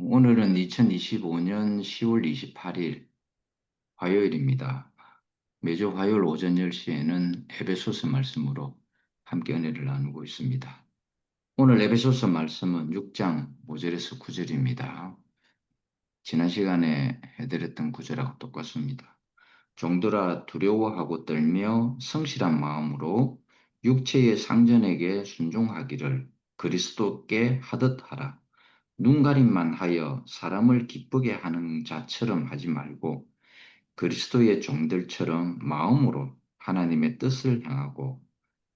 오늘은 2025년 10월 28일 화요일입니다. 매주 화요일 오전 10시에는 에베소서 말씀으로 함께 은혜를 나누고 있습니다. 오늘 에베소서 말씀은 6장 5절에서 9절입니다. 지난 시간에 해드렸던 구절하고 똑같습니다. 종들아 두려워하고 떨며 성실한 마음으로 육체의 상전에게 순종하기를 그리스도께 하듯 하라. 눈가림만 하여 사람을 기쁘게 하는 자처럼 하지 말고 그리스도의 종들처럼 마음으로 하나님의 뜻을 향하고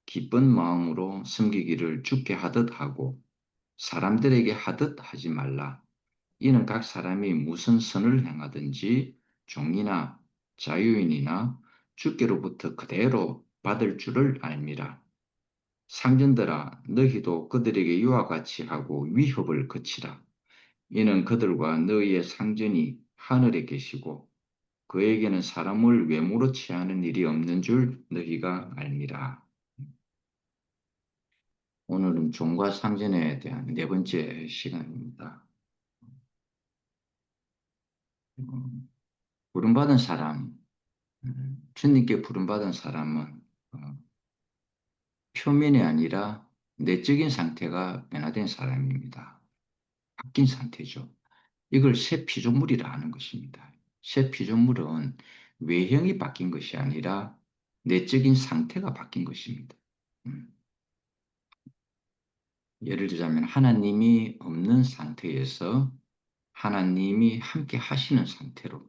기쁜 마음으로 섬기기를 주께 하듯 하고 사람들에게 하듯 하지 말라. 이는 각 사람이 무슨 선을 행하든지 종이나 자유인이나 주께로부터 그대로 받을 줄을 알미라. 상전들아 너희도 그들에게 이와 같이 하고 위협을 그치라. 이는 그들과 너희의 상전이 하늘에 계시고 그에게는 사람을 외모로 취하는 일이 없는 줄 너희가 알미라. 오늘은 종과 상전에 대한 네 번째 시간입니다. 부름받은 사람, 주님께 부름받은 사람은 표면이 아니라 내적인 상태가 변화된 사람입니다. 바뀐 상태죠. 이걸 새 피조물이라 하는 것입니다. 새 피조물은 외형이 바뀐 것이 아니라 내적인 상태가 바뀐 것입니다. 음, 예를 들자면 하나님이 없는 상태에서 하나님이 함께 하시는 상태로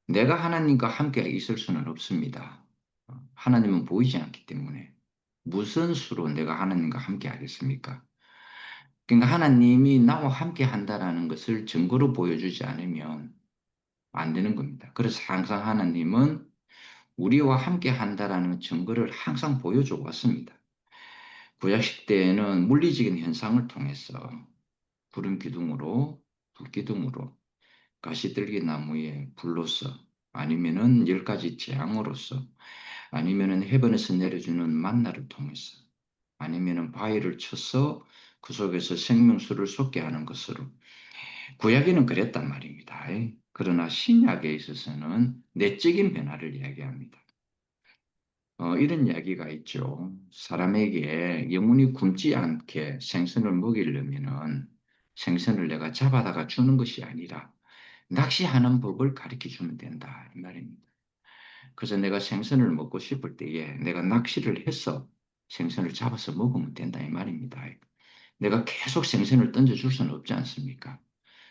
내가 하나님과 함께 있을 수는 없습니다. 하나님은 보이지 않기 때문에 무슨 수로 내가 하나님과 함께 하겠습니까? 그러니까 하나님이 나와 함께 한다라는 것을 증거로 보여주지 않으면 안 되는 겁니다. 그래서 항상 하나님은 우리와 함께 한다라는 증거를 항상 보여줘 왔습니다. 구약 시대에는 물리적인 현상을 통해서 구름 기둥으로, 불 기둥으로, 가시들기 나무에 불로서, 아니면은 10가지 재앙으로서, 아니면은 해변에서 내려주는 만나를 통해서, 아니면은 바위를 쳐서 그 속에서 생명수를 솟게 하는 것으로 구약에는 그랬단 말입니다. 그러나 신약에 있어서는 내적인 변화를 이야기합니다. 이런 이야기가 있죠. 사람에게 영혼이 굶지 않게 생선을 먹이려면은 생선을 내가 잡아다가 주는 것이 아니라 낚시하는 법을 가르쳐 주면 된다. 이 말입니다. 그래서 내가 생선을 먹고 싶을 때에 내가 낚시를 해서 생선을 잡아서 먹으면 된다. 이 말입니다. 내가 계속 생선을 던져줄 수는 없지 않습니까?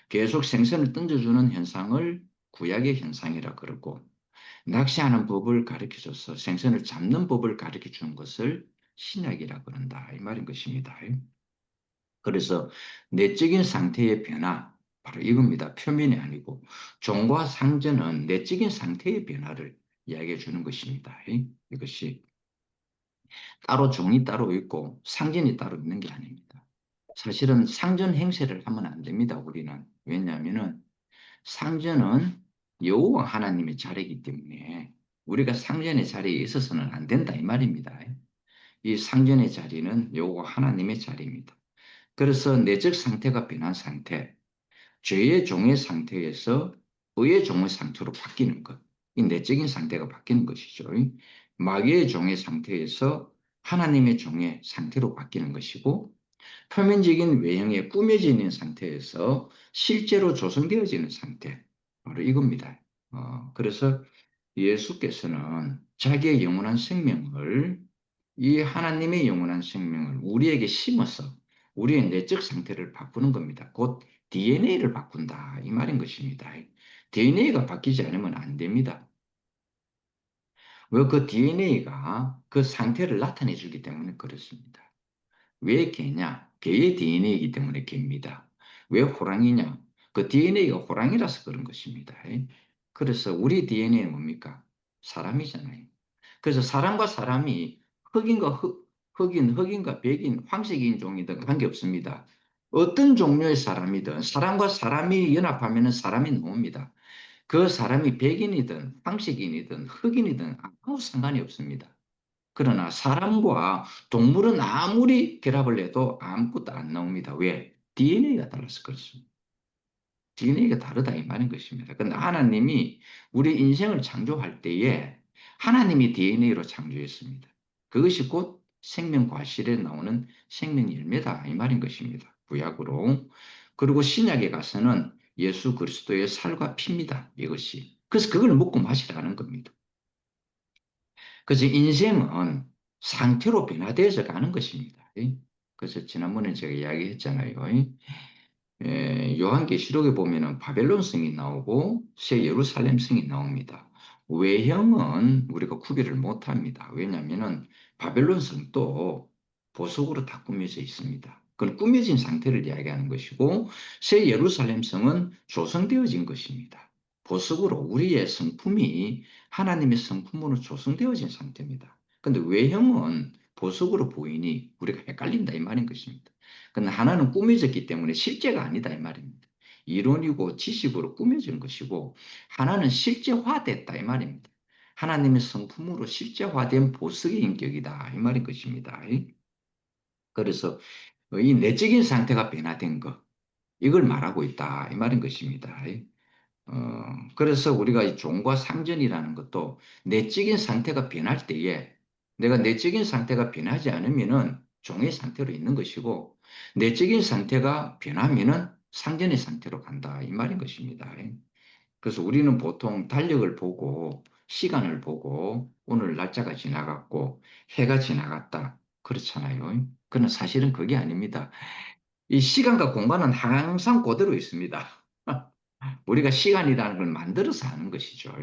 계속 생선을 던져주는 현상을 구약의 현상이라 그러고 낚시하는 법을 가르쳐줘서 생선을 잡는 법을 가르쳐 주는 것을 신약이라 그런다. 이 말인 것입니다. 그래서 내적인 상태의 변화, 바로 이겁니다. 표면이 아니고 종과 상전은 내적인 상태의 변화를 이야기해 주는 것입니다. 이것이 따로 종이 따로 있고 상전이 따로 있는 게 아닙니다. 사실은 상전 행세를 하면 안 됩니다. 우리는. 왜냐하면은 상전은 여호와 하나님의 자리이기 때문에 우리가 상전의 자리에 있어서는 안 된다 이 말입니다. 이 상전의 자리는 여호와 하나님의 자리입니다. 그래서 내적 상태가 변한 상태, 죄의 종의 상태에서 의의 종의 상태로 바뀌는 것. 이 내적인 상태가 바뀌는 것이죠. 마귀의 종의 상태에서 하나님의 종의 상태로 바뀌는 것이고 표면적인 외형에 꾸며지는 상태에서 실제로 조성되어지는 상태. 바로 이겁니다. 그래서 예수께서는 자기의 영원한 생명을 이 하나님의 영원한 생명을 우리에게 심어서 우리의 내적 상태를 바꾸는 겁니다. 곧 DNA를 바꾼다 이 말인 것입니다. DNA가 바뀌지 않으면 안 됩니다. 왜 그 DNA가 그 상태를 나타내 주기 때문에 그렇습니다. 왜 개냐? 개의 DNA이기 때문에 개입니다. 왜 호랑이냐? 그 DNA가 호랑이라서 그런 것입니다. 그래서 우리 DNA는 뭡니까? 사람이잖아요. 그래서 사람과 사람이 흑인과 백인, 황색인 종이든 관계없습니다. 어떤 종류의 사람이든 사람과 사람이 연합하면 사람이 나옵니다. 그 사람이 백인이든 황색인이든 흑인이든 아무 상관이 없습니다. 그러나 사람과 동물은 아무리 결합을 해도 아무것도 안 나옵니다. 왜? DNA가 달라서 그렇습니다. DNA가 다르다 이 말인 것입니다. 그런데 하나님이 우리 인생을 창조할 때에 하나님이 DNA로 창조했습니다. 그것이 곧 생명 과실에 나오는 생명 열매다 이 말인 것입니다. 구약으로. 그리고 신약에 가서는 예수 그리스도의 살과 피입니다. 이것이. 그래서 그걸 먹고 마시라는 겁니다. 그래서 인생은 상태로 변화되어서 가는 것입니다. 그래서 지난번에 제가 이야기했잖아요. 요한계시록에 보면은 바벨론 성이 나오고 새 예루살렘 성이 나옵니다. 외형은 우리가 구별을 못합니다. 왜냐하면은 바벨론 성도 보석으로 다 꾸며져 있습니다. 그건 꾸며진 상태를 이야기하는 것이고 새 예루살렘 성은 조성되어진 것입니다. 보석으로 우리의 성품이 하나님의 성품으로 조성되어진 상태입니다. 근데 외형은 보석으로 보이니 우리가 헷갈린다 이 말인 것입니다. 근데 하나는 꾸며졌기 때문에 실제가 아니다 이 말입니다. 이론이고 지식으로 꾸며진 것이고 하나는 실제화됐다 이 말입니다. 하나님의 성품으로 실제화된 보석의 인격이다 이 말인 것입니다. 그래서 이 내적인 상태가 변화된 것 이걸 말하고 있다 이 말인 것입니다. 그래서 우리가 이 종과 상전이라는 것도 내적인 상태가 변할 때에 내가 내적인 상태가 변하지 않으면은 종의 상태로 있는 것이고 내적인 상태가 변하면은 상전의 상태로 간다 이 말인 것입니다. 그래서 우리는 보통 달력을 보고 시간을 보고 오늘 날짜가 지나갔고 해가 지나갔다 그렇잖아요. 그러나 사실은 그게 아닙니다. 이 시간과 공간은 항상 그대로 있습니다. 우리가 시간이라는 걸 만들어서 하는 것이죠.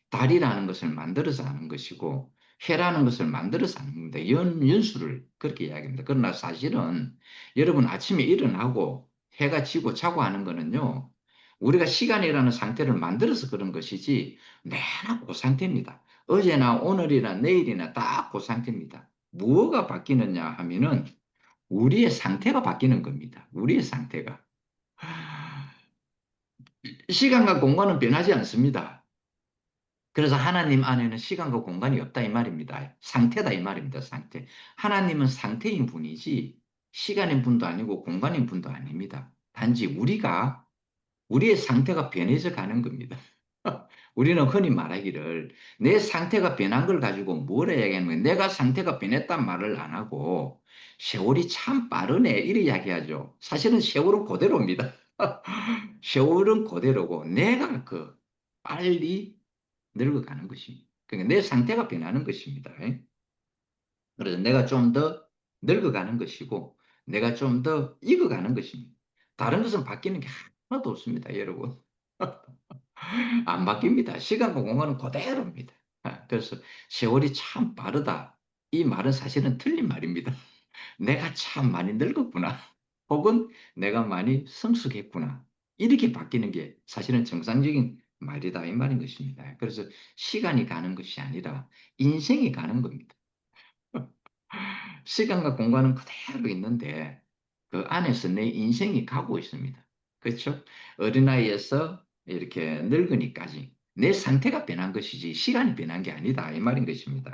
달이라는 것을 만들어서 하는 것이고 해라는 것을 만들어서 하는 겁니다. 연수를 그렇게 이야기합니다. 그러나 사실은 여러분 아침에 일어나고 해가 지고 자고 하는 거는요. 우리가 시간이라는 상태를 만들어서 그런 것이지 내나 그 상태입니다. 어제나 오늘이나 내일이나 다 그 상태입니다. 무엇가 바뀌느냐 하면은 우리의 상태가 바뀌는 겁니다. 우리의 상태가. 시간과 공간은 변하지 않습니다. 그래서 하나님 안에는 시간과 공간이 없다 이 말입니다. 상태다 이 말입니다. 상태. 하나님은 상태인 분이지 시간인 분도 아니고 공간인 분도 아닙니다. 단지 우리의 상태가 변해져 가는 겁니다. 우리는 흔히 말하기를 내 상태가 변한 걸 가지고 뭐라 얘기하는 거예요? 내가 상태가 변했단 말을 안 하고 세월이 참 빠르네 이렇게 이야기하죠. 사실은 세월은 그대로입니다. 세월은 그대로고 내가 빨리 늙어가는 것입니다. 그러니까 내 상태가 변하는 것입니다. 그래서 내가 좀 더 늙어가는 것이고 내가 좀 더 익어가는 것입니다. 다른 것은 바뀌는 게 하나도 없습니다, 여러분. 안 바뀝니다. 시간과 공간은 그대로입니다. 그래서 세월이 참 빠르다. 이 말은 사실은 틀린 말입니다. 내가 참 많이 늙었구나. 혹은 내가 많이 성숙했구나. 이렇게 바뀌는 게 사실은 정상적인 말이다. 이 말인 것입니다. 그래서 시간이 가는 것이 아니라 인생이 가는 겁니다. 시간과 공간은 그대로 있는데 그 안에서 내 인생이 가고 있습니다. 그렇죠? 어린아이에서 이렇게 늙으니까지 내 상태가 변한 것이지 시간이 변한 게 아니다. 이 말인 것입니다.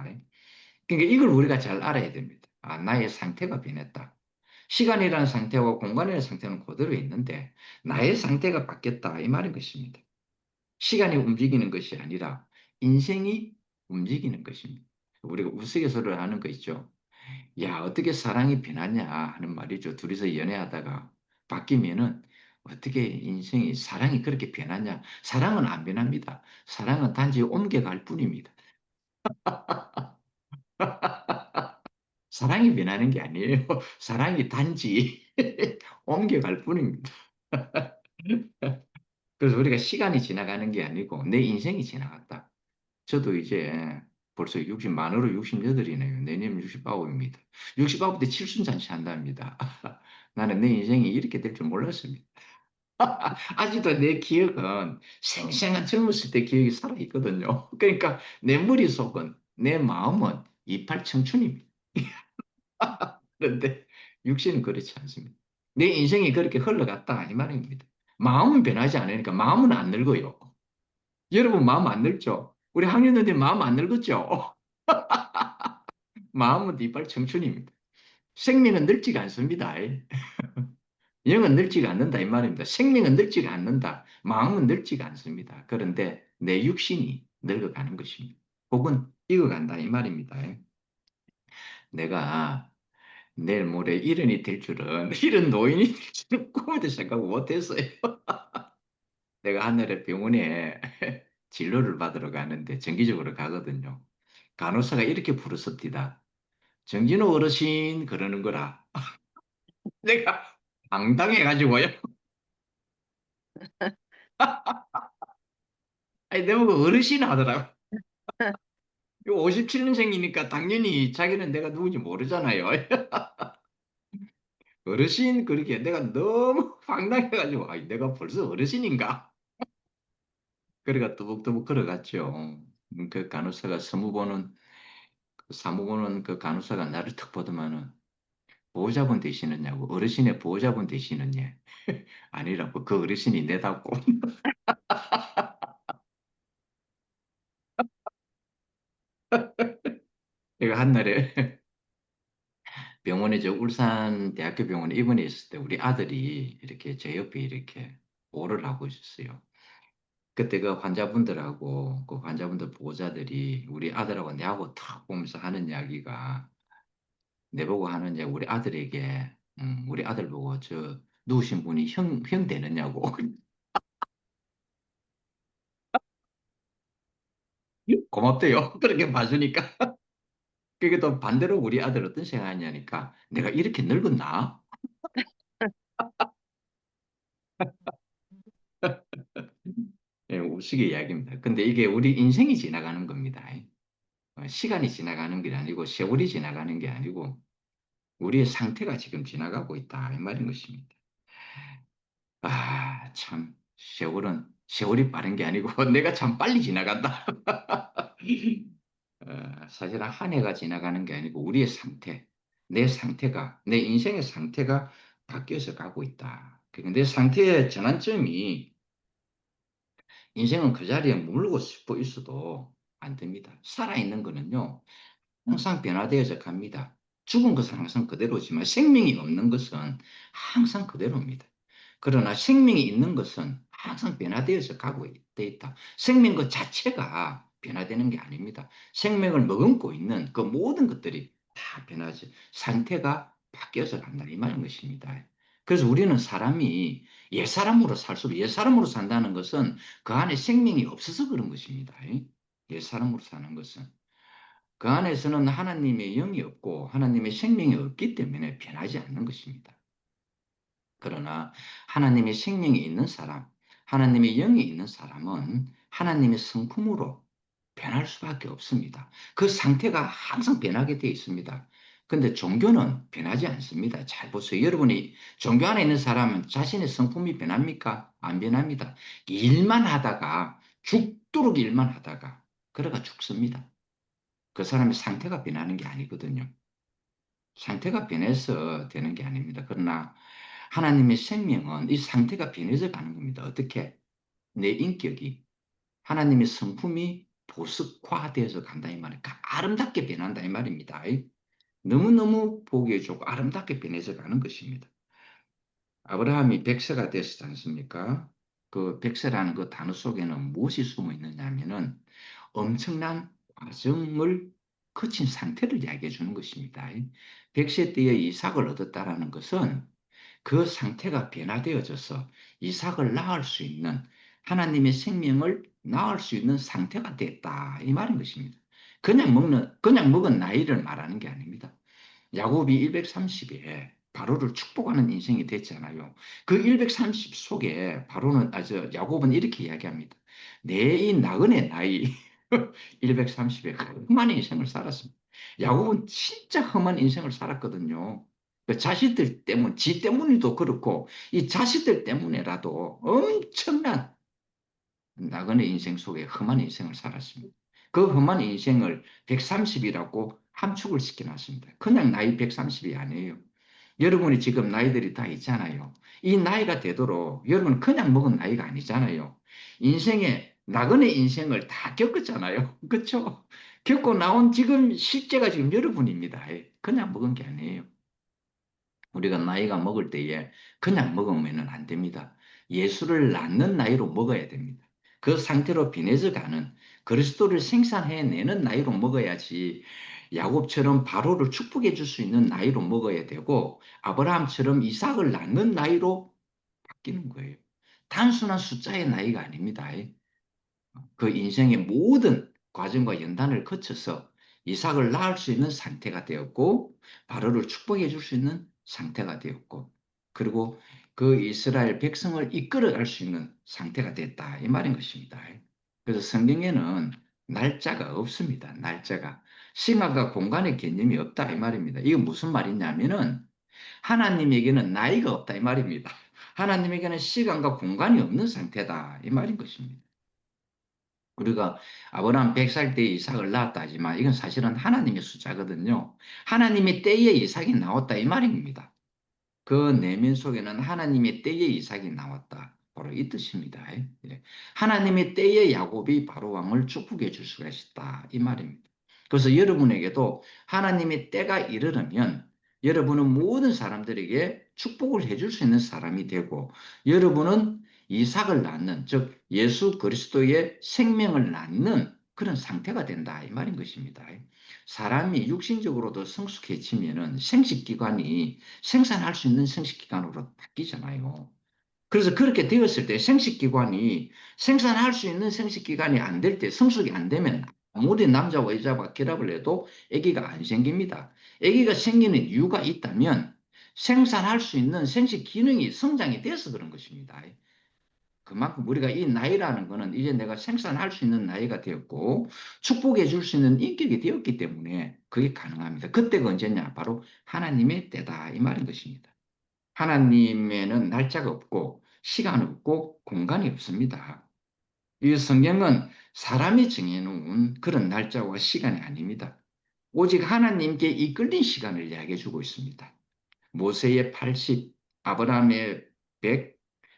그러니까 이걸 우리가 잘 알아야 됩니다. 아, 나의 상태가 변했다. 시간이라는 상태와 공간이라는 상태는 그대로 있는데 나의 상태가 바뀌었다. 이 말인 것입니다. 시간이 움직이는 것이 아니라 인생이 움직이는 것입니다. 우리가 우스갯소리를 하는 거 있죠. 야, 어떻게 사랑이 변하냐 하는 말이죠. 둘이서 연애하다가 바뀌면은 어떻게 인생이 사랑이 그렇게 변하냐? 사랑은 안 변합니다. 사랑은 단지 옮겨갈 뿐입니다. 사랑이 변하는 게 아니에요. 사랑이 단지 옮겨갈 뿐입니다. 그래서 우리가 시간이 지나가는 게 아니고 내 인생이 지나갔다. 저도 이제 벌써 60 만으로 68이네요. 내년 69입니다. 69 때 칠순잔치 한답니다. 나는 내 인생이 이렇게 될 줄 몰랐습니다. 아직도 내 기억은 생생한 젊었을 때 기억이 살아있거든요. 그러니까 내 머릿속은, 내 마음은 28 청춘입니다. 그런데 육신은 그렇지 않습니다. 내 인생이 그렇게 흘러갔다 이 말입니다. 마음은 변하지 않으니까 마음은 안 늙어요. 여러분 마음 안 늙죠? 우리 학년들 마음 안 늙었죠? 마음은 이빨 청춘입니다. 생명은 늙지가 않습니다. 영은 늙지가 않는다 이 말입니다. 생명은 늙지가 않는다. 마음은 늙지가 않습니다. 그런데 내 육신이 늙어가는 것입니다. 혹은 익어간다 이 말입니다. 내가 내일 모레 일흔이 될 줄은 이런 노인이 될 줄은 꿈에도 생각 못했어요. 내가 하늘의 병원에 진료를 받으러 가는데 정기적으로 가거든요. 간호사가 이렇게 부르섭디다. 정진호 어르신 그러는 거라. 내가 당당해가지고요. 아니, 내보고 어르신 하더라고. 57년생이니까 당연히 자기는 내가 누군지 모르잖아요. 어르신 그렇게 내가 너무 황당해가지고 아, 내가 벌써 어르신인가? 그래가 또북또북 걸어갔죠. 그 간호사가 사무 보는 그 간호사가 나를 턱 보더만은 보호자분 되시느냐고 어르신의 보호자분 되시느냐 아니라고 그 어르신이 내다고 내가 한날에 병원에 저 울산 대학교 병원에 입원해 있을 때 우리 아들이 이렇게 제 옆에 이렇게 보호를 하고 있었어요. 그때 그 환자분들하고 그 환자분들 보호자들이 우리 아들하고 내하고 탁 보면서 하는 이야기가 내보고 하는 이야기 우리 아들에게 우리 아들 보고 저 누우신 분이 형 되느냐고 고맙대요. 그렇게 봐주니까. 그게 또 반대로 우리 아들 어떤 생각하냐니까 내가 이렇게 늙었나? 예, 우스개 이야기입니다. 근데 이게 우리 인생이 지나가는 겁니다. 시간이 지나가는 게 아니고 세월이 지나가는 게 아니고 우리의 상태가 지금 지나가고 있다 이 말인 것입니다. 아, 참 세월이 빠른 게 아니고 내가 참 빨리 지나간다. 사실은 한 해가 지나가는 게 아니고 우리의 상태, 내 상태가 내 인생의 상태가 바뀌어서 가고 있다. 그러니까 내 상태의 전환점이 인생은 그 자리에 머물고 싶어 있어도 안 됩니다. 살아있는 거는요. 항상 변화되어져 갑니다. 죽은 것은 항상 그대로지만 생명이 없는 것은 항상 그대로입니다. 그러나 생명이 있는 것은 항상 변화되어져 가고 돼 있다. 생명 그 자체가 변화되는 게 아닙니다. 생명을 머금고 있는 그 모든 것들이 다 변하지. 상태가 바뀌어서 간다. 이 말인 것입니다. 그래서 우리는 사람이 옛사람으로 살수록 옛사람으로 산다는 것은 그 안에 생명이 없어서 그런 것입니다. 옛사람으로 사는 것은. 그 안에서는 하나님의 영이 없고 하나님의 생명이 없기 때문에 변하지 않는 것입니다. 그러나 하나님의 생명이 있는 사람, 하나님의 영이 있는 사람은 하나님의 성품으로 변할 수밖에 없습니다. 그 상태가 항상 변하게 되어 있습니다. 근데 종교는 변하지 않습니다. 잘 보세요. 여러분이 종교 안에 있는 사람은 자신의 성품이 변합니까? 안 변합니다. 일만 하다가 죽도록 일만 하다가 그래가 죽습니다. 그 사람의 상태가 변하는 게 아니거든요. 상태가 변해서 되는 게 아닙니다. 그러나 하나님의 생명은 이 상태가 변해서 가는 겁니다. 어떻게? 내 인격이 하나님의 성품이 보습화되어서 간다 이 말이에요. 아름답게 변한다 이 말입니다. 너무너무 보기에 좋고 아름답게 변해서 가는 것입니다. 아브라함이 백세가 됐지 않습니까? 그 백세라는 그 단어 속에는 무엇이 숨어 있느냐 하면은 엄청난 과정을 거친 상태를 이야기해 주는 것입니다. 백세 때에 이삭을 얻었다라는 것은 그 상태가 변화되어져서 이삭을 낳을 수 있는 하나님의 생명을 낳을 수 있는 상태가 됐다 이 말인 것입니다. 그냥 먹은 나이를 말하는 게 아닙니다. 야곱이 130에 바로를 축복하는 인생이 됐잖아요. 그 130 속에 야곱은 이렇게 이야기합니다. 내 이 나그네 나이 130에 험한 인생을 살았습니다. 야곱은 진짜 험한 인생을 살았거든요. 그 자식들 때문, 지 때문에도 그렇고 이 자식들 때문에라도 엄청난 나그네 인생 속에 험한 인생을 살았습니다. 그 험한 인생을 130이라고 함축을 시켜놨습니다. 그냥 나이 130이 아니에요. 여러분이 지금 나이들이 다 있잖아요. 이 나이가 되도록 여러분 그냥 먹은 나이가 아니잖아요. 인생에 나그네 인생을 다 겪었잖아요. 그렇죠? 겪고 나온 지금 실제가 지금 여러분입니다. 그냥 먹은 게 아니에요. 우리가 나이가 먹을 때에 그냥 먹으면 안 됩니다. 예수를 낳는 나이로 먹어야 됩니다. 그 상태로 빈해져 가는 그리스도를 생산해내는 나이로 먹어야지 야곱처럼 바로를 축복해 줄 수 있는 나이로 먹어야 되고 아브라함처럼 이삭을 낳는 나이로 바뀌는 거예요. 단순한 숫자의 나이가 아닙니다. 그 인생의 모든 과정과 연단을 거쳐서 이삭을 낳을 수 있는 상태가 되었고 바로를 축복해 줄 수 있는 상태가 되었고 그리고 그 이스라엘 백성을 이끌어갈 수 있는 상태가 됐다 이 말인 것입니다. 그래서 성경에는 날짜가 없습니다. 날짜가 시간과 공간의 개념이 없다 이 말입니다. 이게 무슨 말이냐면은 하나님에게는 나이가 없다 이 말입니다. 하나님에게는 시간과 공간이 없는 상태다 이 말인 것입니다. 우리가 아브라함 100살 때에 이삭을 낳았다 하지만 이건 사실은 하나님의 숫자거든요. 하나님의 때에 이삭이 나왔다 이 말입니다. 그 내면 속에는 하나님의 때에 이삭이 나왔다. 바로 이 뜻입니다. 예. 하나님의 때에 야곱이 바로 왕을 축복해 줄 수가 있다. 이 말입니다. 그래서 여러분에게도 하나님의 때가 이르려면 여러분은 모든 사람들에게 축복을 해줄 수 있는 사람이 되고 여러분은 이삭을 낳는 즉 예수 그리스도의 생명을 낳는 그런 상태가 된다. 이 말인 것입니다. 사람이 육신적으로도 성숙해지면은 생식기관이 생산할 수 있는 생식기관으로 바뀌잖아요. 그래서 그렇게 되었을 때 생식기관이 생산할 수 있는 생식기관이 안 될 때 성숙이 안 되면 아무리 남자와 여자가 결합을 해도 아기가 안 생깁니다. 아기가 생기는 이유가 있다면 생산할 수 있는 생식 기능이 성장이 돼서 그런 것입니다. 그만큼 우리가 이 나이라는 거는 이제 내가 생산할 수 있는 나이가 되었고 축복해 줄 수 있는 인격이 되었기 때문에 그게 가능합니다. 그때가 언제냐? 바로 하나님의 때다 이 말인 것입니다. 하나님에는 날짜가 없고 시간 없고 공간이 없습니다. 이 성경은 사람이 정해놓은 그런 날짜와 시간이 아닙니다. 오직 하나님께 이끌린 시간을 이야기해 주고 있습니다. 모세의 80, 아브라함의 100,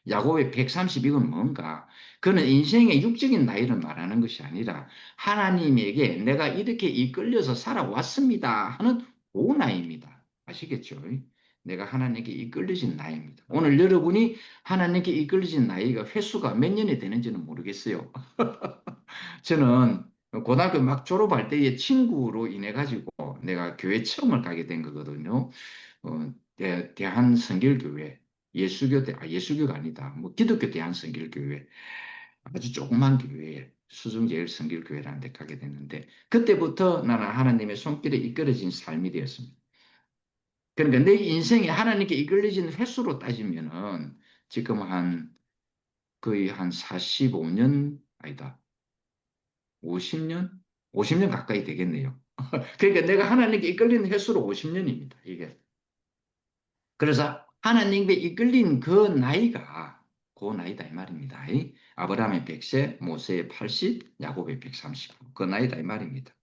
야곱의 130 이건 뭔가? 그는 인생의 육적인 나이를 말하는 것이 아니라 하나님에게 내가 이렇게 이끌려서 살아왔습니다 하는 그 나이입니다. 아시겠죠? 내가 하나님께 이끌려진 나이입니다. 오늘 여러분이 하나님께 이끌려진 나이가 횟수가 몇 년이 되는지는 모르겠어요. 저는 고등학교 막 졸업할 때의 친구로 인해 가지고 내가 교회 처음을 가게 된 거거든요. 대한성결교회 예수교가 아니다. 뭐 기독교 대한성결교회 아주 조그만 교회에 수중제일성결교회라는 데 가게 됐는데 그때부터 나는 하나님의 손길에 이끌어진 삶이 되었습니다. 그러니까 내 인생에 하나님께 이끌려진 횟수로 따지면은 지금 거의 한 45년 아니다. 50년? 50년 가까이 되겠네요. 그러니까 내가 하나님께 이끌린 횟수로 50년입니다. 이게. 그래서 하나님께 이끌린 그 나이가 그 나이다 이 말입니다. 아브라함의 100세, 모세의 80, 야곱의 130. 그 나이다 이 말입니다.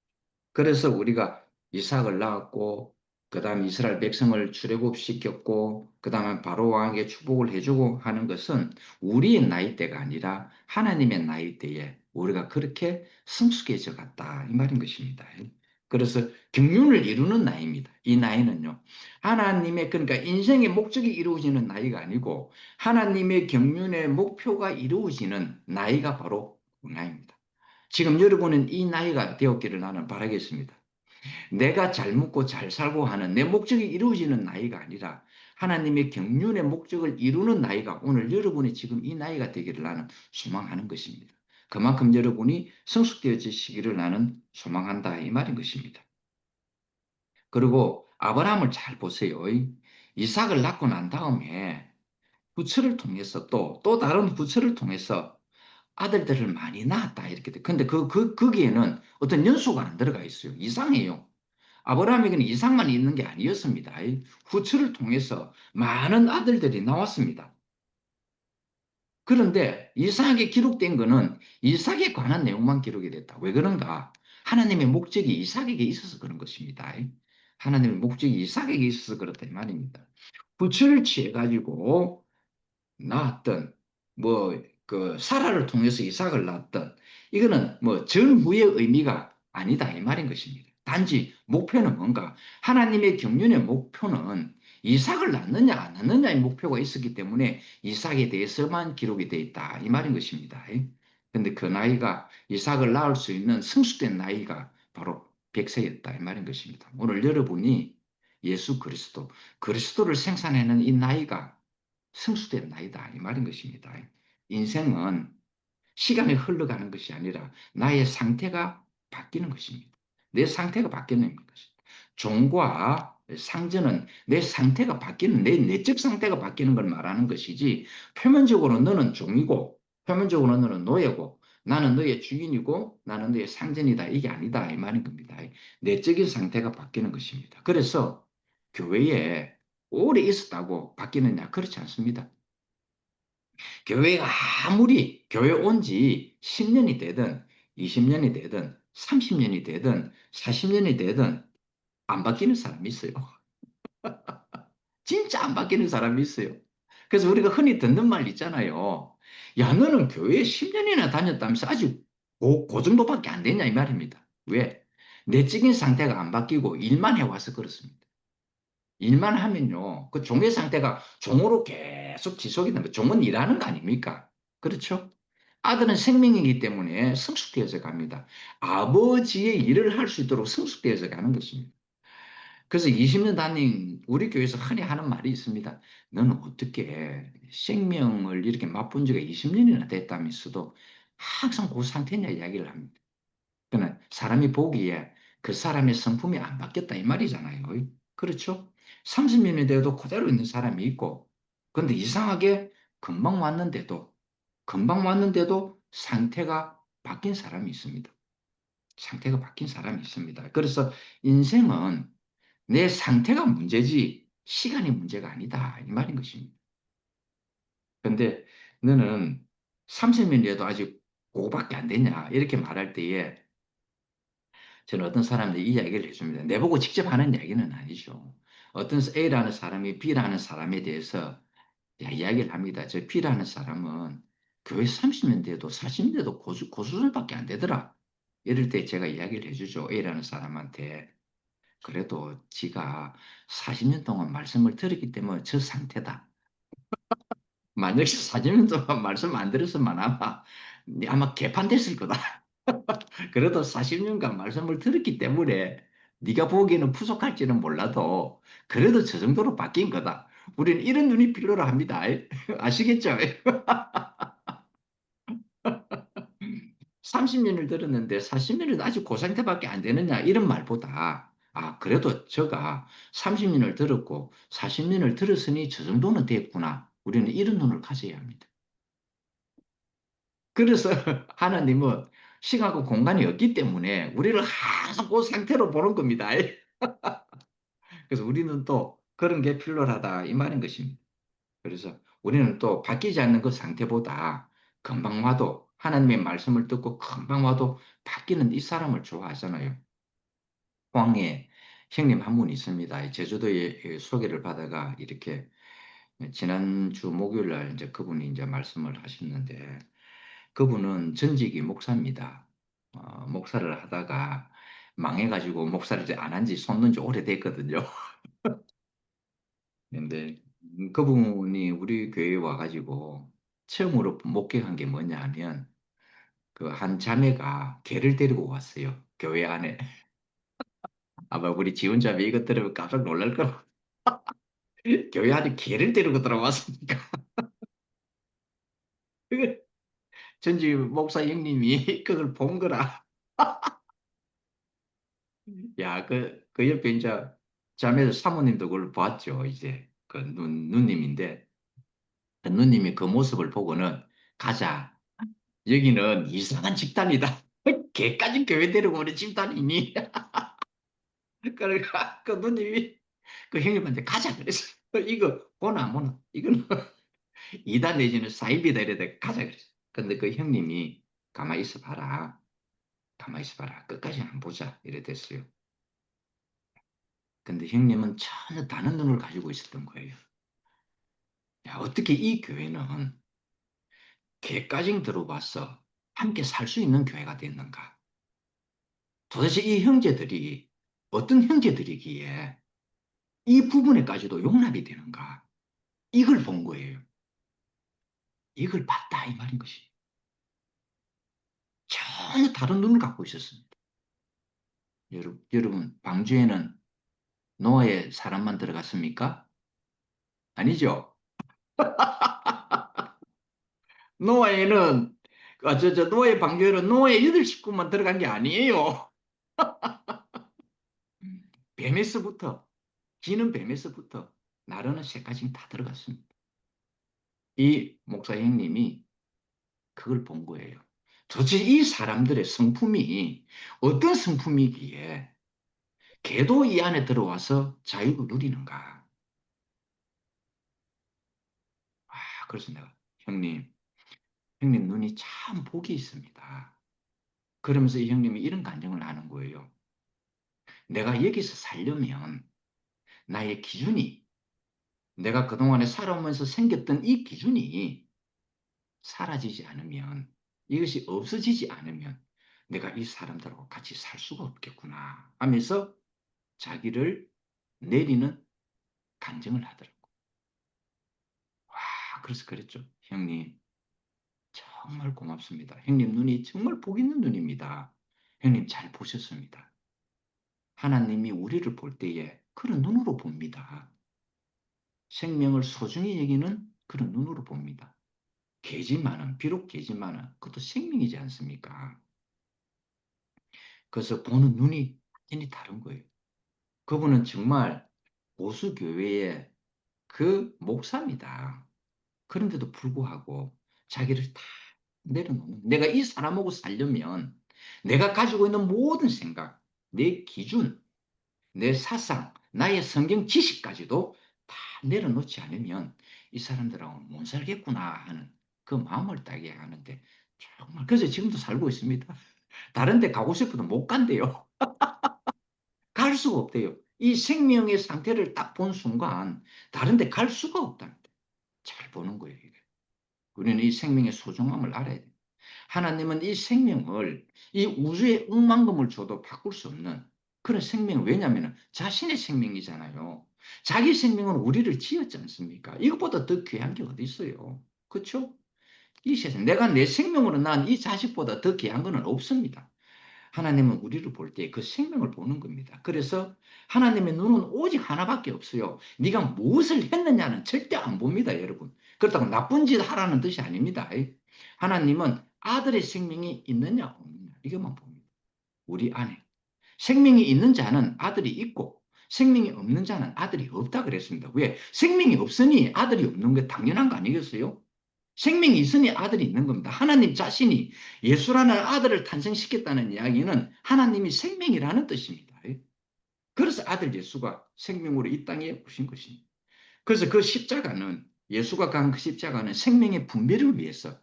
그래서 우리가 이삭을 낳았고 그다음 이스라엘 백성을 출애굽시켰고 그다음에 바로 왕에게 축복을 해주고 하는 것은 우리의 나이대가 아니라 하나님의 나이대에 우리가 그렇게 성숙해져 갔다 이 말인 것입니다. 그래서 경륜을 이루는 나이입니다. 이 나이는요. 하나님의 그러니까 인생의 목적이 이루어지는 나이가 아니고 하나님의 경륜의 목표가 이루어지는 나이가 바로 그 나이입니다. 지금 여러분은 이 나이가 되었기를 나는 바라겠습니다. 내가 잘 먹고 잘 살고 하는 내 목적이 이루어지는 나이가 아니라 하나님의 경륜의 목적을 이루는 나이가 오늘 여러분이 지금 이 나이가 되기를 나는 소망하는 것입니다. 그만큼 여러분이 성숙되어지시기를 나는 소망한다 이 말인 것입니다. 그리고 아브라함을 잘 보세요. 이삭을 낳고 난 다음에 부처를 통해서 또 다른 부처를 통해서 아들들을 많이 낳았다 이렇게 돼. 근데 거기에는 어떤 연수가 안 들어가 있어요. 이상해요. 아브라함에게는 이삭만 있는 게 아니었습니다. 후처를 통해서 많은 아들들이 나왔습니다. 그런데 이삭에 기록된 것은 이삭에 관한 내용만 기록이 됐다. 왜 그런가? 하나님의 목적이 이삭에게 있어서 그런 것입니다. 하나님의 목적이 이삭에게 있어서 그렇다 이 말입니다. 부처를 취해 가지고 낳았던 그 사라를 통해서 이삭을 낳았던 이거는 뭐 전후의 의미가 아니다 이 말인 것입니다. 단지 목표는 뭔가 하나님의 경륜의 목표는 이삭을 낳느냐 안 낳느냐의 목표가 있었기 때문에 이삭에 대해서만 기록이 되어 있다 이 말인 것입니다. 근데 그 나이가 이삭을 낳을 수 있는 성숙된 나이가 바로 100세였다 이 말인 것입니다. 오늘 여러분이 예수 그리스도, 그리스도를 생산하는 이 나이가 성숙된 나이다 이 말인 것입니다. 인생은 시간이 흘러가는 것이 아니라 나의 상태가 바뀌는 것입니다. 내 상태가 바뀌는 것입니다. 종과 상전은 내 상태가 바뀌는, 내 내적 상태가 바뀌는 걸 말하는 것이지, 표면적으로 너는 종이고, 표면적으로 너는 노예고, 나는 너의 주인이고, 나는 너의 상전이다. 이게 아니다. 이 말인 겁니다. 내적인 상태가 바뀌는 것입니다. 그래서 교회에 오래 있었다고 바뀌느냐? 그렇지 않습니다. 교회가 아무리 교회 온 지 10년이 되든 20년이 되든 30년이 되든 40년이 되든 안 바뀌는 사람이 있어요. 진짜 안 바뀌는 사람이 있어요. 그래서 우리가 흔히 듣는 말 있잖아요. 야, 너는 교회에 10년이나 다녔다면서 아직 그 정도밖에 안 되냐 이 말입니다. 왜? 내적인 상태가 안 바뀌고 일만 해와서 그렇습니다. 일만 하면요. 그 종의 상태가 종으로 계속 지속이 되면 종은 일하는 거 아닙니까? 그렇죠? 아들은 생명이기 때문에 성숙되어져 갑니다. 아버지의 일을 할 수 있도록 성숙되어져 가는 것입니다. 그래서 20년 다닌 우리 교회에서 흔히 하는 말이 있습니다. 너는 어떻게 생명을 이렇게 맛본 지가 20년이나 됐다면서도 항상 그 상태냐 이야기를 합니다. 그러나 사람이 보기에 그 사람의 성품이 안 바뀌었다 이 말이잖아요. 그렇죠? 30년이 돼도 그대로 있는 사람이 있고, 근데 이상하게 금방 왔는데도, 금방 왔는데도 상태가 바뀐 사람이 있습니다. 상태가 바뀐 사람이 있습니다. 그래서 인생은 내 상태가 문제지 시간이 문제가 아니다 이 말인 것입니다. 근데 너는 30년이라도 아직 그거밖에 안 되냐 이렇게 말할 때에 저는 어떤 사람들이 이 이야기를 해줍니다. 내보고 직접 하는 이야기는 아니죠. 어떤 A라는 사람이 B라는 사람에 대해서 이야기를 합니다. 저 B라는 사람은 교회 30년 돼도 40년 돼도 고수들밖에 안 되더라. 이럴 때 제가 이야기를 해주죠. A라는 사람한테. 그래도 지가 40년 동안 말씀을 들었기 때문에 저 상태다. 만약에 40년 동안 말씀 안 들었으면 아마 개판됐을 거다. 그래도 40년간 말씀을 들었기 때문에 네가 보기에는 부족할지는 몰라도 그래도 저 정도로 바뀐 거다. 우리는 이런 눈이 필요로 합니다. 아시겠죠? 30년을 들었는데 40년을 아직 그 상태밖에 안 되느냐 이런 말보다 그래도 저가 30년을 들었고 40년을 들었으니 저 정도는 됐구나. 우리는 이런 눈을 가져야 합니다. 그래서 하나님은 시간과 공간이 없기 때문에 우리를 항상 그 상태로 보는 겁니다. 그래서 우리는 또 그런 게 필요하다 이 말인 것입니다. 그래서 우리는 또 바뀌지 않는 그 상태보다 금방 와도 하나님의 말씀을 듣고 금방 와도 바뀌는 이 사람을 좋아하잖아요. 포항에 형님 한 분 있습니다. 제주도에 소개를 받아가 이렇게 지난주 목요일 날 이제 그분이 이제 말씀을 하셨는데 그분은 전직이 목사입니다. 목사를 하다가 망해가지고 목사를 이제 안 한 지 손는 지 오래됐거든요. 근데 그분이 우리 교회에 와가지고 처음으로 목격한 게 뭐냐 하면 그 한 자매가 개를 데리고 왔어요. 교회 안에. 아마 우리 지원자매 이것 들으면 깜짝 놀랄 거라. 교회 안에 개를 데리고 들어왔으니까. 전지 목사 형님이 그걸 본 거라. 야, 그 옆에 이제 자매 사모님도 그걸 봤죠. 이제 그 누님인데 그 누님이 그 모습을 보고는 가자. 여기는 이상한 집단이다. 걔까지 교회 데리고 오는 집단이니? 그러니까 그 누님이 그 형님한테 가자 그랬어. 이거 보나 안 보나? 이거는 이단 내지는 사입이다 이래다 가자 그랬어. 근데 그 형님이 가만히 있어 봐라. 가만히 있어 봐라. 끝까지 안 보자. 이래 됐어요. 근데 형님은 전혀 다른 눈을 가지고 있었던 거예요. 야, 어떻게 이 교회는 개까지 들어봤어. 함께 살 수 있는 교회가 됐는가? 도대체 이 형제들이 어떤 형제들이기에 이 부분에까지도 용납이 되는가? 이걸 본 거예요. 이걸 봤다 이 말인 것이. 전혀 다른 눈을 갖고 있었습니다. 여러분, 방주에는 노아의 사람만 들어갔습니까? 아니죠. 노아에는 노아의 방주에는 노아의 8식구만 들어간 게 아니에요. 뱀에서부터 기는 뱀에서부터 나르는 새까지 다 들어갔습니다. 이 목사 형님이 그걸 본 거예요. 도대체 이 사람들의 성품이 어떤 성품이기에 개도 이 안에 들어와서 자유를 누리는가. 아, 그래서 내가 형님 눈이 참 복이 있습니다. 그러면서 이 형님이 이런 간증을 하는 거예요. 내가 여기서 살려면 나의 기준이 내가 그동안에 살아오면서 생겼던 이 기준이 사라지지 않으면 이것이 없어지지 않으면 내가 이 사람들하고 같이 살 수가 없겠구나 하면서 자기를 내리는 간증을 하더라고. 와, 그래서 그랬죠. 형님, 정말 고맙습니다. 형님 눈이 정말 복 있는 눈입니다. 형님 잘 보셨습니다. 하나님이 우리를 볼 때에 그런 눈으로 봅니다. 생명을 소중히 여기는 그런 눈으로 봅니다. 비록 개지만은 그것도 생명이지 않습니까? 그래서 보는 눈이 완전히 다른 거예요. 그분은 정말 보수교회의 그 목사입니다. 그런데도 불구하고 자기를 다 내려놓는, 내가 이 사람하고 살려면 내가 가지고 있는 모든 생각, 내 기준, 내 사상, 나의 성경 지식까지도 다 내려놓지 않으면 이 사람들하고 못 살겠구나 하는 그 마음을 따게 하는데 정말 그래서 지금도 살고 있습니다. 다른 데 가고 싶어도 못 간대요. 갈 수가 없대요. 이 생명의 상태를 딱 본 순간 다른 데 갈 수가 없답니다. 잘 보는 거예요. 이게. 우리는 이 생명의 소중함을 알아야 돼요. 하나님은 이 생명을 이 우주의 억만금을 줘도 바꿀 수 없는 그런 생명, 왜냐하면 자신의 생명이잖아요. 자기 생명은 우리를 지었지 않습니까? 이것보다 더 귀한 게 어디 있어요? 그렇죠? 이 세상 내가 내 생명으로 난 이 자식보다 더 귀한 것은 없습니다. 하나님은 우리를 볼 때 그 생명을 보는 겁니다. 그래서 하나님의 눈은 오직 하나밖에 없어요. 네가 무엇을 했느냐는 절대 안 봅니다, 여러분. 그렇다고 나쁜 짓 하라는 뜻이 아닙니다. 하나님은 아들의 생명이 있느냐 없느냐 이것만 봅니다. 우리 안에. 생명이 있는 자는 아들이 있고 생명이 없는 자는 아들이 없다 그랬습니다. 왜? 생명이 없으니 아들이 없는 게 당연한 거 아니겠어요? 생명이 있으니 아들이 있는 겁니다. 하나님 자신이 예수라는 아들을 탄생시켰다는 이야기는 하나님이 생명이라는 뜻입니다. 그래서 아들 예수가 생명으로 이 땅에 오신 것입니다. 그래서 그 십자가는 예수가 간 그 십자가는 생명의 분배를 위해서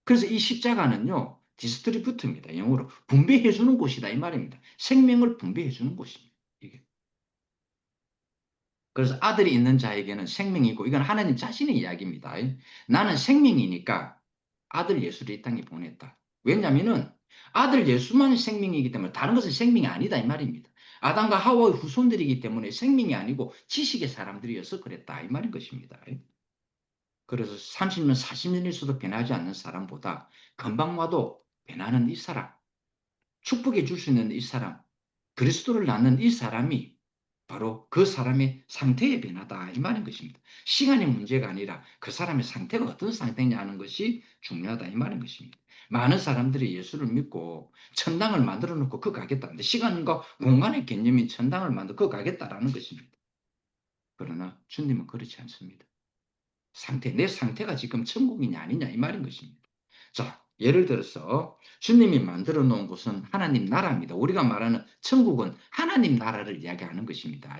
그래서 이 십자가는요 디스트리부트입니다. 영어로 분배해 주는 곳이다 이 말입니다. 생명을 분배해 주는 곳입니다. 이게. 그래서 아들이 있는 자에게는 생명이고 이건 하나님 자신의 이야기입니다. 나는 생명이니까 아들 예수를 이 땅에 보냈다. 왜냐하면 아들 예수만 생명이기 때문에 다른 것은 생명이 아니다 이 말입니다. 아담과 하와의 후손들이기 때문에 생명이 아니고 지식의 사람들이어서 그랬다 이 말인 것입니다. 그래서 30년, 40년 있어도 변하지 않는 사람보다 금방 와도 변하는 이 사람, 축복해 줄 수 있는 이 사람, 그리스도를 낳는 이 사람이 바로 그 사람의 상태의 변화다 이 말인 것입니다. 시간의 문제가 아니라 그 사람의 상태가 어떤 상태냐 하는 것이 중요하다 이 말인 것입니다. 많은 사람들이 예수를 믿고 천당을 만들어 놓고 그 가겠다는데 시간과 공간의 개념인 천당을 만들어 그 가겠다라는 것입니다. 그러나 주님은 그렇지 않습니다. 내 상태가 지금 천국이냐 아니냐 이 말인 것입니다. 자, 예를 들어서 주님이 만들어 놓은 곳은 하나님 나라입니다. 우리가 말하는 천국은 하나님 나라를 이야기하는 것입니다.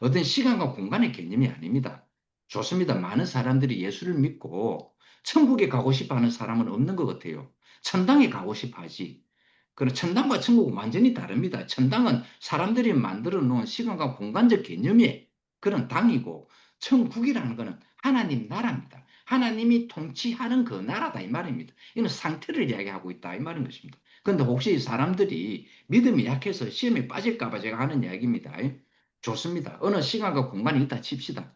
어떤 시간과 공간의 개념이 아닙니다. 좋습니다. 많은 사람들이 예수를 믿고 천국에 가고 싶어 하는 사람은 없는 것 같아요. 천당에 가고 싶어 하지. 그러나 천당과 천국은 완전히 다릅니다. 천당은 사람들이 만들어 놓은 시간과 공간적 개념의 그런 당이고 천국이라는 것은 하나님 나라입니다. 하나님이 통치하는 그 나라다 이 말입니다. 이는 상태를 이야기하고 있다 이 말인 것입니다. 그런데 혹시 사람들이 믿음이 약해서 시험에 빠질까 봐 제가 하는 이야기입니다. 좋습니다. 어느 시간과 공간이 있다 칩시다.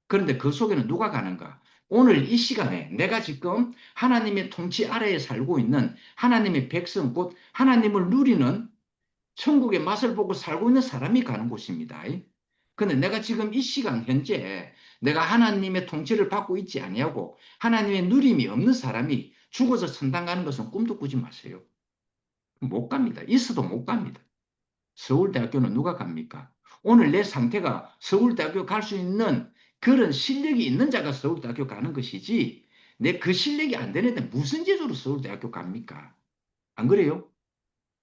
그런데 그 속에는 누가 가는가? 오늘 이 시간에 내가 지금 하나님의 통치 아래에 살고 있는 하나님의 백성, 곧 하나님을 누리는 천국의 맛을 보고 살고 있는 사람이 가는 곳입니다. 근데 내가 지금 이 시간 현재 내가 하나님의 통치를 받고 있지 아니하고 하나님의 누림이 없는 사람이 죽어서 천당 가는 것은 꿈도 꾸지 마세요. 못 갑니다. 있어도 못 갑니다. 서울대학교는 누가 갑니까? 오늘 내 상태가 서울대학교 갈 수 있는 그런 실력이 있는 자가 서울대학교 가는 것이지 내 그 실력이 안 되는데 무슨 재주로 서울대학교 갑니까? 안 그래요?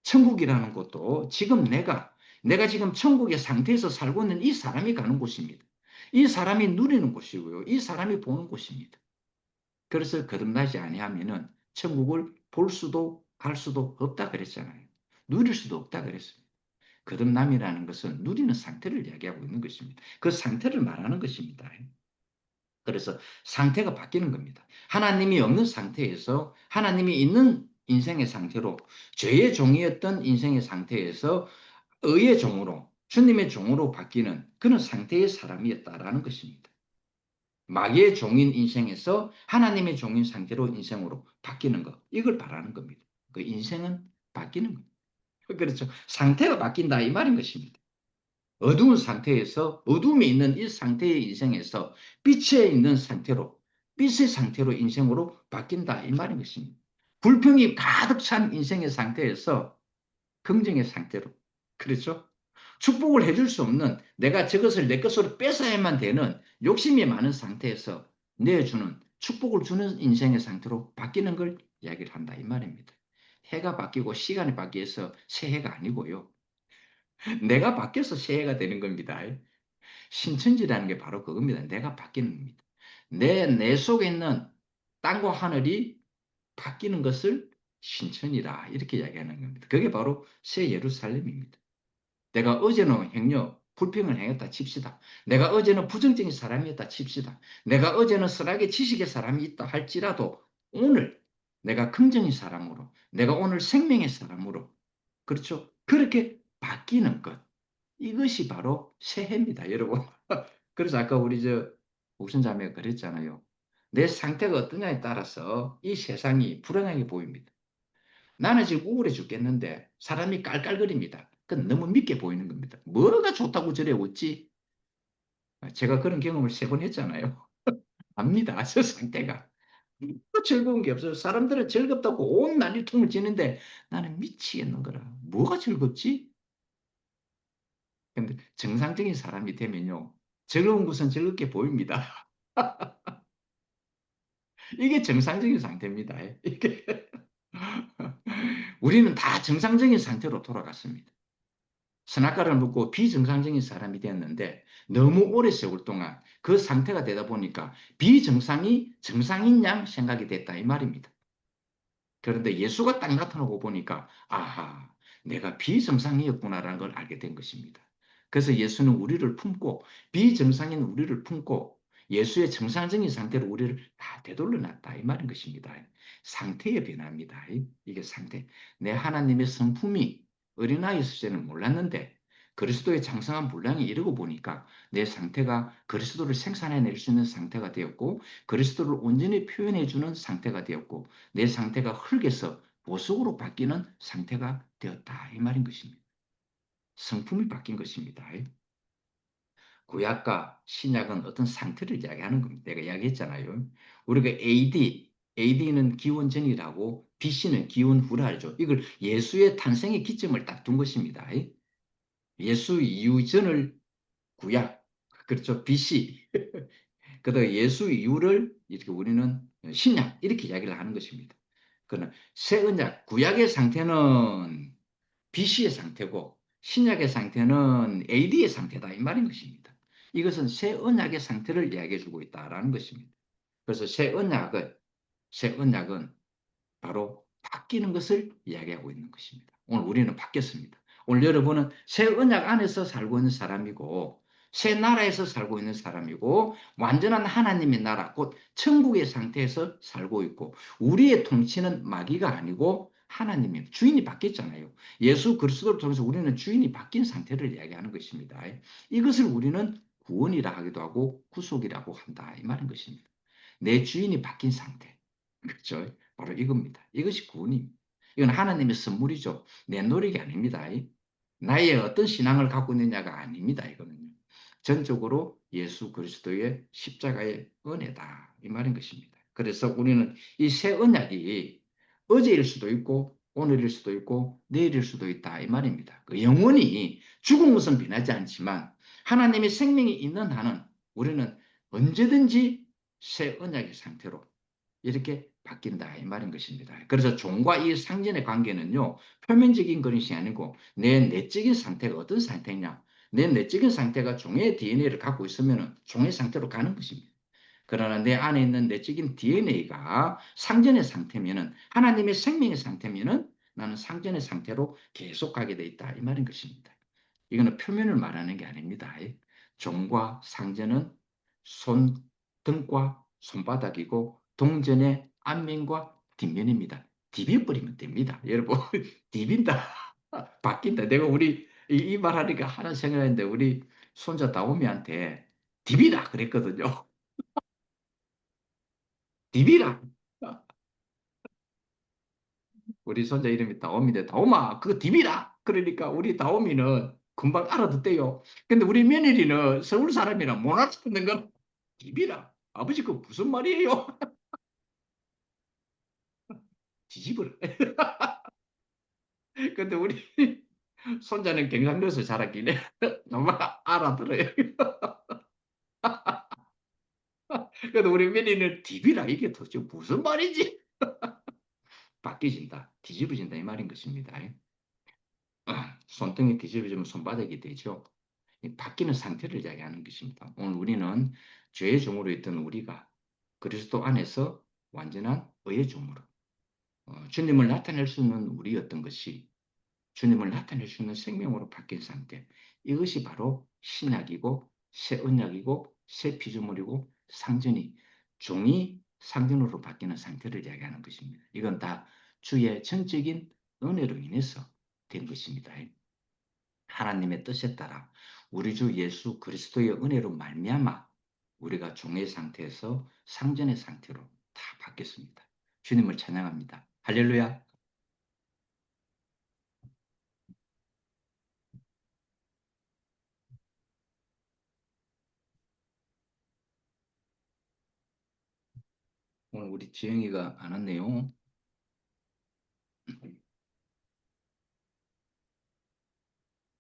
천국이라는 것도 지금 내가 지금 천국의 상태에서 살고 있는 이 사람이 가는 곳입니다. 이 사람이 누리는 곳이고요. 이 사람이 보는 곳입니다. 그래서 거듭나지 아니하면은 천국을 볼 수도 갈 수도 없다 그랬잖아요. 누릴 수도 없다 그랬습니다. 거듭남이라는 것은 누리는 상태를 이야기하고 있는 것입니다. 그 상태를 말하는 것입니다. 그래서 상태가 바뀌는 겁니다. 하나님이 없는 상태에서 하나님이 있는 인생의 상태로 죄의 종이었던 인생의 상태에서 의의 종으로 주님의 종으로 바뀌는 그런 상태의 사람이었다라는 것입니다. 마귀의 종인 인생에서 하나님의 종인 상태로 인생으로 바뀌는 것 이걸 바라는 겁니다. 그 인생은 바뀌는 겁니다. 그렇죠. 상태가 바뀐다 이 말인 것입니다. 어두운 상태에서 어둠이 있는 이 상태의 인생에서 빛에 있는 상태로 빛의 상태로 인생으로 바뀐다 이 말인 것입니다. 불평이 가득 찬 인생의 상태에서 긍정의 상태로 그렇죠? 축복을 해줄 수 없는 내가 저것을 내 것으로 뺏어야만 되는 욕심이 많은 상태에서 내주는 축복을 주는 인생의 상태로 바뀌는 걸 이야기를 한다 이 말입니다. 해가 바뀌고 시간이 바뀌어서 새해가 아니고요. 내가 바뀌어서 새해가 되는 겁니다. 신천지라는 게 바로 그겁니다. 내가 바뀌는 겁니다. 내 속에 있는 땅과 하늘이 바뀌는 것을 신천이라 이렇게 이야기하는 겁니다. 그게 바로 새 예루살렘입니다. 내가 어제는 행여 불평을 행했다 칩시다. 내가 어제는 부정적인 사람이었다 칩시다. 내가 어제는 선악의 지식의 사람이 있다 할지라도 오늘 내가 긍정의 사람으로 내가 오늘 생명의 사람으로 그렇죠? 그렇게 바뀌는 것. 이것이 바로 새해입니다, 여러분. 그래서 아까 우리 옥순 자매가 그랬잖아요. 내 상태가 어떠냐에 따라서 이 세상이 불안하게 보입니다. 나는 지금 우울해 죽겠는데 사람이 깔깔거립니다. 그건 너무 믿게 보이는 겁니다. 뭐가 좋다고 저래 웃지? 제가 그런 경험을 3번 했잖아요. 압니다, 저 상태가. 즐거운 게 없어요. 사람들은 즐겁다고 온 난리통을 치는데 나는 미치겠는 거라. 뭐가 즐겁지? 근데 정상적인 사람이 되면요. 즐거운 것은 즐겁게 보입니다. 이게 정상적인 상태입니다. 이게 우리는 다 정상적인 상태로 돌아갔습니다. 선악과를 먹고 비정상적인 사람이 되었는데 너무 오래 세월 동안 그 상태가 되다 보니까 비정상이 정상인 양 생각이 됐다 이 말입니다. 그런데 예수가 딱 나타나고 보니까 아하 내가 비정상이었구나라는 걸 알게 된 것입니다. 그래서 예수는 우리를 품고 비정상인 우리를 품고 예수의 정상적인 상태로 우리를 다 되돌려놨다 이 말인 것입니다. 상태의 변화입니다. 이게 상태. 내 하나님의 성품이 어린아이 있을 때는 몰랐는데 그리스도의 장성한 분량이 이르고 보니까 내 상태가 그리스도를 생산해낼 수 있는 상태가 되었고 그리스도를 온전히 표현해주는 상태가 되었고 내 상태가 흙에서 보석으로 바뀌는 상태가 되었다 이 말인 것입니다. 성품이 바뀐 것입니다. 구약과 신약은 어떤 상태를 이야기하는 겁니다. 내가 이야기했잖아요. 우리가 AD는 기원 전이라고 BC는 기원 후라 하죠. 이걸 예수의 탄생의 기점을 딱 둔 것입니다. 예수 이후전을 구약, 그렇죠. BC. 그다음 예수 이후를 이렇게 우리는 신약 이렇게 이야기를 하는 것입니다. 그러나 새 언약, 구약의 상태는 BC의 상태고 신약의 상태는 AD의 상태다 이 말인 것입니다. 이것은 새 언약의 상태를 이야기해 주고 있다라는 것입니다. 그래서 새 언약은 바로 바뀌는 것을 이야기하고 있는 것입니다. 오늘 우리는 바뀌었습니다. 오늘 여러분은 새 언약 안에서 살고 있는 사람이고 새 나라에서 살고 있는 사람이고 완전한 하나님의 나라 곧 천국의 상태에서 살고 있고 우리의 통치는 마귀가 아니고 하나님이 주인이 바뀌었잖아요. 예수 그리스도를 통해서 우리는 주인이 바뀐 상태를 이야기하는 것입니다. 이것을 우리는 구원이라 하기도 하고 구속이라고 한다 이 말인 것입니다. 내 주인이 바뀐 상태. 그렇죠? 바로 이겁니다. 이것이 구원입니다. 이건 하나님의 선물이죠. 내 노력이 아닙니다. 나의 어떤 신앙을 갖고 있느냐가 아닙니다. 이거는요. 전적으로 예수 그리스도의 십자가의 은혜다. 이 말인 것입니다. 그래서 우리는 이 새 언약이 어제일 수도 있고 오늘일 수도 있고 내일일 수도 있다. 이 말입니다. 그 영원히 죽은 것은 변하지 않지만 하나님의 생명이 있는 한은 우리는 언제든지 새 언약의 상태로 이렇게 바뀐다 이 말인 것입니다. 그래서 종과 이 상전의 관계는요 표면적인 것이 아니고 내 내적인 상태가 어떤 상태냐, 내 내적인 상태가 종의 DNA를 갖고 있으면 종의 상태로 가는 것입니다. 그러나 내 안에 있는 내적인 DNA가 상전의 상태면은 하나님의 생명의 상태면은 나는 상전의 상태로 계속 가게 돼 있다 이 말인 것입니다. 이거는 표면을 말하는 게 아닙니다. 종과 상전은 등과 손바닥이고 동전의 앞면과 뒷면입니다. 디벼버리면 됩니다. 여러분 디빈다 바뀐다. 내가 우리 이 말하니까 하나 생각했는데 우리 손자 다오미한테 디비라 그랬거든요. 디비라. 우리 손자 이름이 다오미인데 다오마 그거 디비라. 그러니까 우리 다오미는 금방 알아듣대요. 근데 우리 며느리는 서울 사람이라 못 알아듣는 건 디비라. 아버지 그 무슨 말이에요? 뒤집어라. 근데 우리 손자는 경상도에서 자랐길래 정말 알아들어요. 근데 우리 며느리는 디비라 이게 도대체 무슨 말이지? 바뀌어진다. 뒤집어진다 이 말인 것입니다. 손등이 뒤집어지면 손바닥이 되죠. 바뀌는 상태를 이야기하는 것입니다. 오늘 우리는 죄의 종으로 있던 우리가 그리스도 안에서 완전한 의의 종으로 주님을 나타낼 수 있는 우리였던 것이 주님을 나타낼 수 있는 생명으로 바뀐 상태. 이것이 바로 신약이고 새 언약이고 새 피조물이고 상전이 종이 상전으로 바뀌는 상태를 이야기하는 것입니다. 이건 다 주의 전적인 은혜로 인해서 된 것입니다. 하나님의 뜻에 따라 우리 주 예수 그리스도의 은혜로 말미암아 우리가 종의 상태에서 상전의 상태로 다 바뀌었습니다. 주님을 찬양합니다. 할렐루야. 오늘 우리 지영이가 안 왔네요.